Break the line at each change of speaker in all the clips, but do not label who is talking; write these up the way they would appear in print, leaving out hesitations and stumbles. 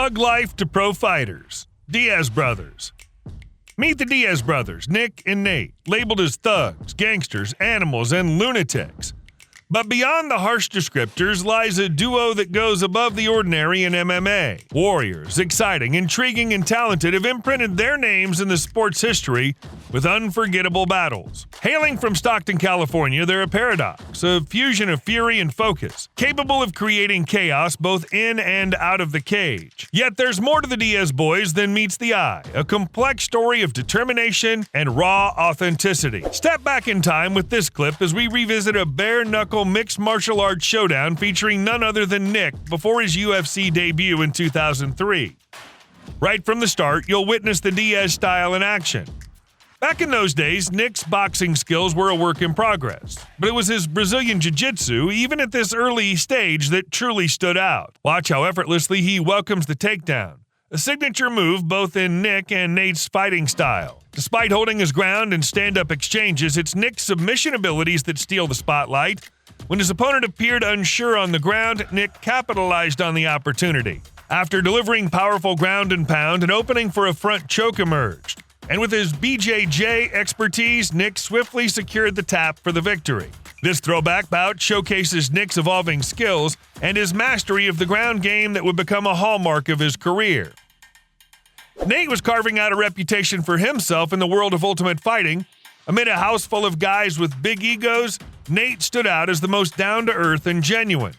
Thug life to pro fighters. Diaz Brothers. Meet the Diaz Brothers, Nick and Nate, labeled as thugs, gangsters, animals, and lunatics. But beyond the harsh descriptors lies a duo that goes above the ordinary in MMA. Warriors, exciting, intriguing, and talented, have imprinted their names in the sport's history with unforgettable battles. Hailing from Stockton, California, they're a paradox, a fusion of fury and focus, capable of creating chaos both in and out of the cage. Yet there's more to the Diaz boys than meets the eye, a complex story of determination and raw authenticity. Step back in time with this clip as we revisit a bare-knuckle mixed martial arts showdown featuring none other than Nick before his UFC debut in 2003. Right from the start, you'll witness the Diaz style in action. Back in those days, Nick's boxing skills were a work in progress, but it was his Brazilian jiu-jitsu, even at this early stage, that truly stood out. Watch how effortlessly he welcomes the takedown, a signature move both in Nick and Nate's fighting style. Despite holding his ground in stand-up exchanges, it's Nick's submission abilities that steal the spotlight. When his opponent appeared unsure on the ground, Nick capitalized on the opportunity. After delivering powerful ground and pound, an opening for a front choke emerged. And with his BJJ expertise, Nick swiftly secured the tap for the victory. This throwback bout showcases Nick's evolving skills and his mastery of the ground game that would become a hallmark of his career. Nate was carving out a reputation for himself in the world of ultimate fighting. Amid a house full of guys with big egos, Nate stood out as the most down-to-earth and genuine.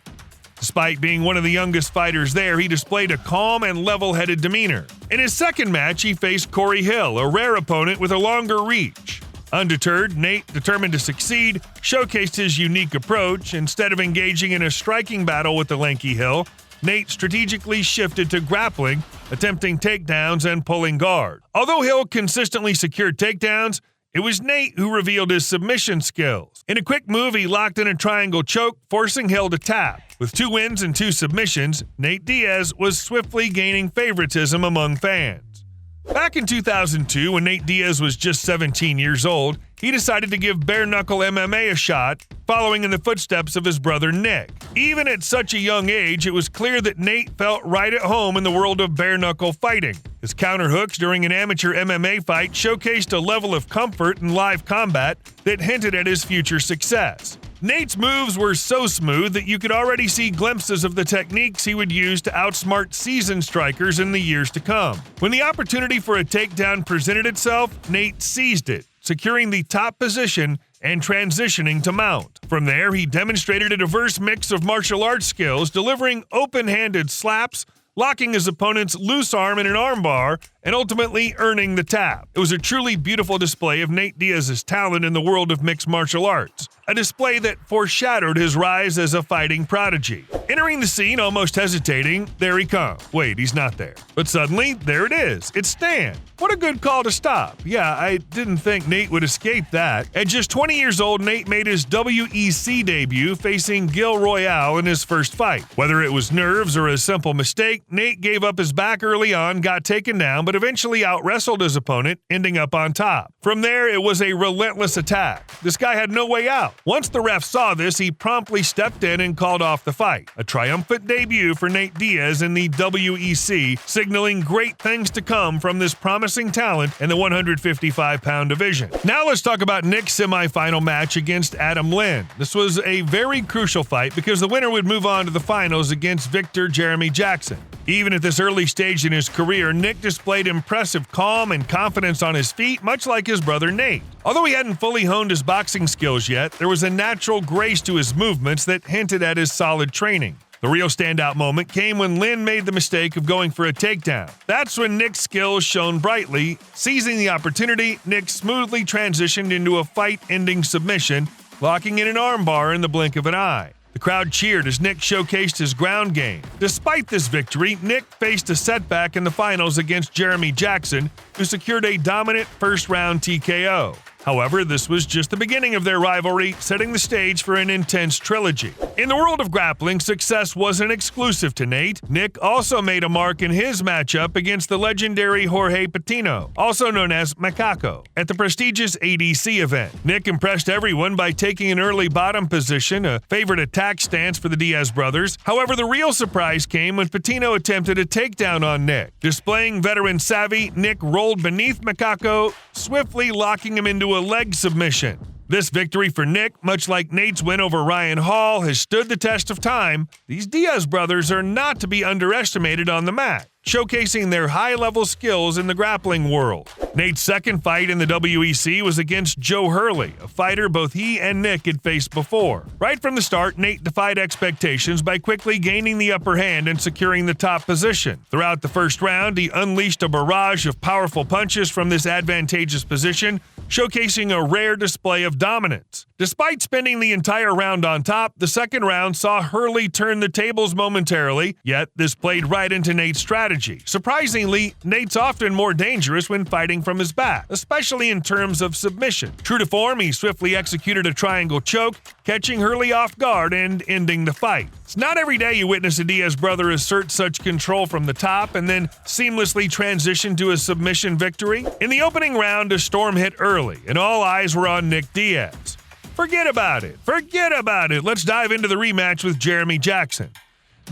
Despite being one of the youngest fighters there, he displayed a calm and level-headed demeanor. In his second match, he faced Corey Hill, a rare opponent with a longer reach. Undeterred, Nate, determined to succeed, showcased his unique approach. Instead of engaging in a striking battle with the lanky Hill, Nate strategically shifted to grappling, attempting takedowns and pulling guard. Although Hill consistently secured takedowns, it was Nate who revealed his submission skills. In a quick move, he locked in a triangle choke, forcing Hill to tap. With 2 wins and 2 submissions, Nate Diaz was swiftly gaining favoritism among fans. Back in 2002, when Nate Diaz was just 17 years old, he decided to give bare-knuckle MMA a shot, following in the footsteps of his brother Nick. Even at such a young age, it was clear that Nate felt right at home in the world of bare-knuckle fighting. His counterhooks during an amateur MMA fight showcased a level of comfort in live combat that hinted at his future success. Nate's moves were so smooth that you could already see glimpses of the techniques he would use to outsmart seasoned strikers in the years to come. When the opportunity for a takedown presented itself, Nate seized it, securing the top position and transitioning to mount. From there, he demonstrated a diverse mix of martial arts skills, delivering open-handed slaps, locking his opponent's loose arm in an armbar, and ultimately earning the tap. It was a truly beautiful display of Nate Diaz's talent in the world of mixed martial arts, a display that foreshadowed his rise as a fighting prodigy. Entering the scene, almost hesitating, there he comes. Wait, he's not there. But suddenly, there it is. It's Stan. What a good call to stop. Yeah, I didn't think Nate would escape that. At just 20 years old, Nate made his WEC debut facing Gil Royale in his first fight. Whether it was nerves or a simple mistake, Nate gave up his back early on, got taken down, but eventually out-wrestled his opponent, ending up on top. From there, it was a relentless attack. This guy had no way out. Once the ref saw this, he promptly stepped in and called off the fight. A triumphant debut for Nate Diaz in the WEC, signaling great things to come from this promising talent in the 155-pound division. Now let's talk about Nick's semifinal match against Adam Lynn. This was a very crucial fight because the winner would move on to the finals against Victor Jeremy Jackson. Even at this early stage in his career, Nick displayed impressive calm and confidence on his feet, much like his brother Nate. Although he hadn't fully honed his boxing skills yet, there was a natural grace to his movements that hinted at his solid training. The real standout moment came when Lynn made the mistake of going for a takedown. That's when Nick's skills shone brightly. Seizing the opportunity, Nick smoothly transitioned into a fight-ending submission, locking in an armbar in the blink of an eye. The crowd cheered as Nick showcased his ground game. Despite this victory, Nick faced a setback in the finals against Jeremy Jackson, who secured a dominant first-round TKO. However, this was just the beginning of their rivalry, setting the stage for an intense trilogy. In the world of grappling, success wasn't exclusive to Nate. Nick also made a mark in his matchup against the legendary Jorge Patino, also known as Macaco, at the prestigious ADC event. Nick impressed everyone by taking an early bottom position, a favorite attack stance for the Diaz brothers. However, the real surprise came when Patino attempted a takedown on Nick. Displaying veteran savvy, Nick rolled beneath Macaco, swiftly locking him into a leg submission. This victory for Nick, much like Nate's win over Ryan Hall, has stood the test of time. These Diaz brothers are not to be underestimated on the mat, showcasing their high-level skills in the grappling world. Nate's second fight in the WEC was against Joe Hurley, a fighter both he and Nick had faced before. Right from the start, Nate defied expectations by quickly gaining the upper hand and securing the top position. Throughout the first round, he unleashed a barrage of powerful punches from this advantageous position, showcasing a rare display of dominance. Despite spending the entire round on top, the second round saw Hurley turn the tables momentarily, yet this played right into Nate's strategy. Surprisingly, Nate's often more dangerous when fighting from his back, especially in terms of submission. True to form, he swiftly executed a triangle choke, catching Hurley off guard and ending the fight. It's not every day you witness a Diaz brother assert such control from the top and then seamlessly transition to a submission victory. In the opening round, a storm hit early, and all eyes were on Nick Diaz. Forget about it. Let's dive into the rematch with Jeremy Jackson.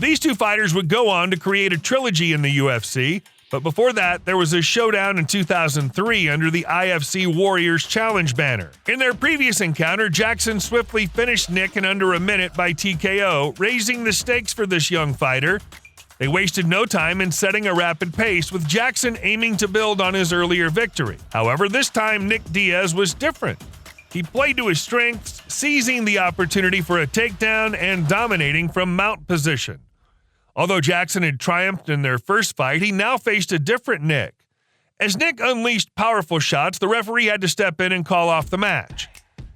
These two fighters would go on to create a trilogy in the UFC, but before that, there was a showdown in 2003 under the IFC Warriors Challenge banner. In their previous encounter, Jackson swiftly finished Nick in under a minute by TKO, raising the stakes for this young fighter. They wasted no time in setting a rapid pace, with Jackson aiming to build on his earlier victory. However, this time Nick Diaz was different. He played to his strengths, seizing the opportunity for a takedown and dominating from mount position. Although Jackson had triumphed in their first fight, he now faced a different Nick. As Nick unleashed powerful shots, the referee had to step in and call off the match.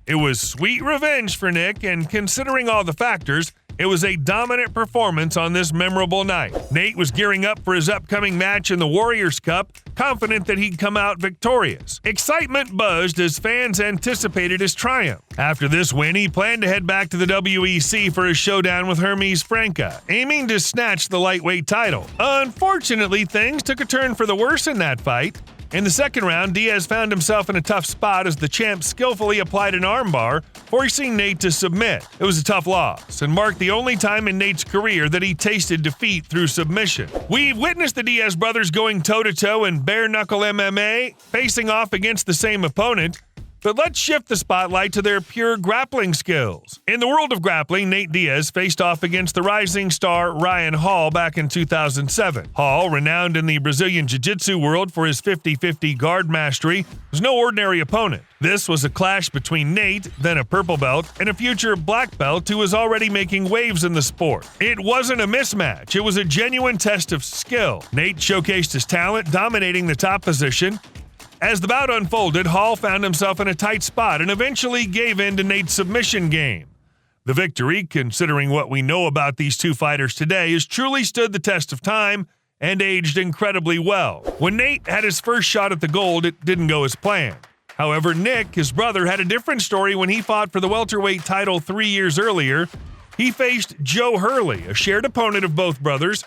It was sweet revenge for Nick, and considering all the factors, it was a dominant performance on this memorable night. Nate was gearing up for his upcoming match in the Warriors Cup, confident that he'd come out victorious. Excitement buzzed as fans anticipated his triumph. After this win, he planned to head back to the WEC for a showdown with Hermes Franca, aiming to snatch the lightweight title. Unfortunately, things took a turn for the worse in that fight. In the second round, Diaz found himself in a tough spot as the champ skillfully applied an armbar, forcing Nate to submit. It was a tough loss, and marked the only time in Nate's career that he tasted defeat through submission. We've witnessed the Diaz brothers going toe-to-toe in bare-knuckle MMA, facing off against the same opponent, but let's shift the spotlight to their pure grappling skills. In the world of grappling, Nate Diaz faced off against the rising star Ryan Hall back in 2007. Hall, renowned in the Brazilian Jiu-Jitsu world for his 50-50 guard mastery, was no ordinary opponent. This was a clash between Nate, then a purple belt, and a future black belt who was already making waves in the sport. It wasn't a mismatch, it was a genuine test of skill. Nate showcased his talent, dominating the top position. As the bout unfolded, Hall found himself in a tight spot and eventually gave in to Nate's submission game. The victory, considering what we know about these two fighters today, has truly stood the test of time and aged incredibly well. When Nate had his first shot at the gold, it didn't go as planned. However, Nick, his brother, had a different story when he fought for the welterweight title 3 years earlier. He faced Joe Hurley, a shared opponent of both brothers.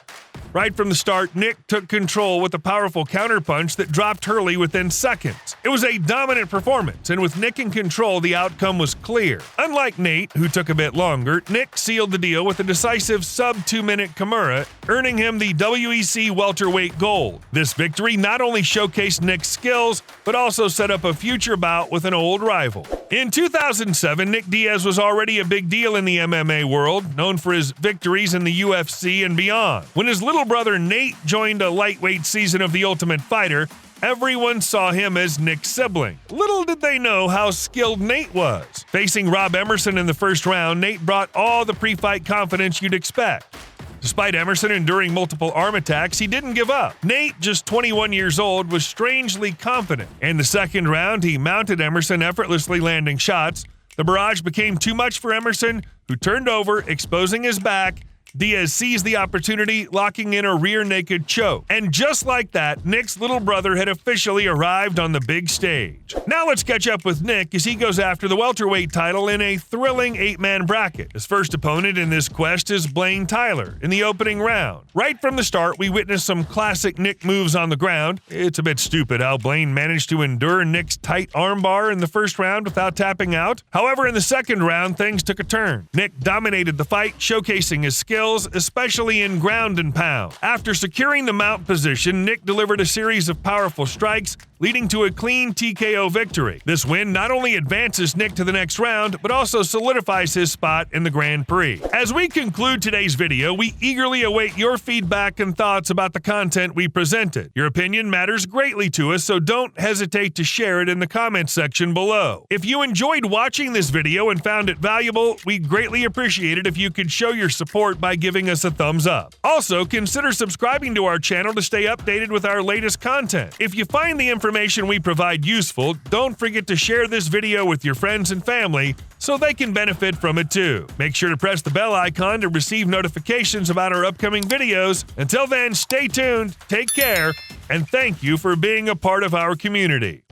Right from the start, Nick took control with a powerful counterpunch that dropped Hurley within seconds. It was a dominant performance, and with Nick in control, the outcome was clear. Unlike Nate, who took a bit longer, Nick sealed the deal with a decisive sub-2-minute Kimura, earning him the WEC welterweight gold. This victory not only showcased Nick's skills, but also set up a future bout with an old rival. In 2007, Nick Diaz was already a big deal in the MMA world, known for his victories in the UFC and beyond. When his little brother Nate joined a lightweight season of The Ultimate Fighter, everyone saw him as Nick's sibling. Little did they know how skilled Nate was. Facing Rob Emerson in the first round, Nate brought all the pre-fight confidence you'd expect. Despite Emerson enduring multiple arm attacks, he didn't give up. Nate, just 21 years old, was strangely confident. In the second round, he mounted Emerson, effortlessly landing shots. The barrage became too much for Emerson, who turned over, exposing his back Diaz seized the opportunity, locking in a rear naked choke. And just like that, Nick's little brother had officially arrived on the big stage. Now let's catch up with Nick as he goes after the welterweight title in a thrilling 8-man bracket. His first opponent in this quest is Blaine Tyler in the opening round. Right from the start, we witnessed some classic Nick moves on the ground. It's a bit stupid how Blaine managed to endure Nick's tight armbar in the first round without tapping out. However, in the second round, things took a turn. Nick dominated the fight, showcasing his skills, especially in ground and pound. After securing the mount position, Nick delivered a series of powerful strikes, leading to a clean TKO victory. This win not only advances Nick to the next round, but also solidifies his spot in the Grand Prix. As we conclude today's video, we eagerly await your feedback and thoughts about the content we presented. Your opinion matters greatly to us, so don't hesitate to share it in the comments section below. If you enjoyed watching this video and found it valuable, we'd greatly appreciate it if you could show your support by giving us a thumbs up. Also, consider subscribing to our channel to stay updated with our latest content. If you find the information we provide useful, don't forget to share this video with your friends and family so they can benefit from it too. Make sure to press the bell icon to receive notifications about our upcoming videos. Until then, stay tuned, take care, and thank you for being a part of our community.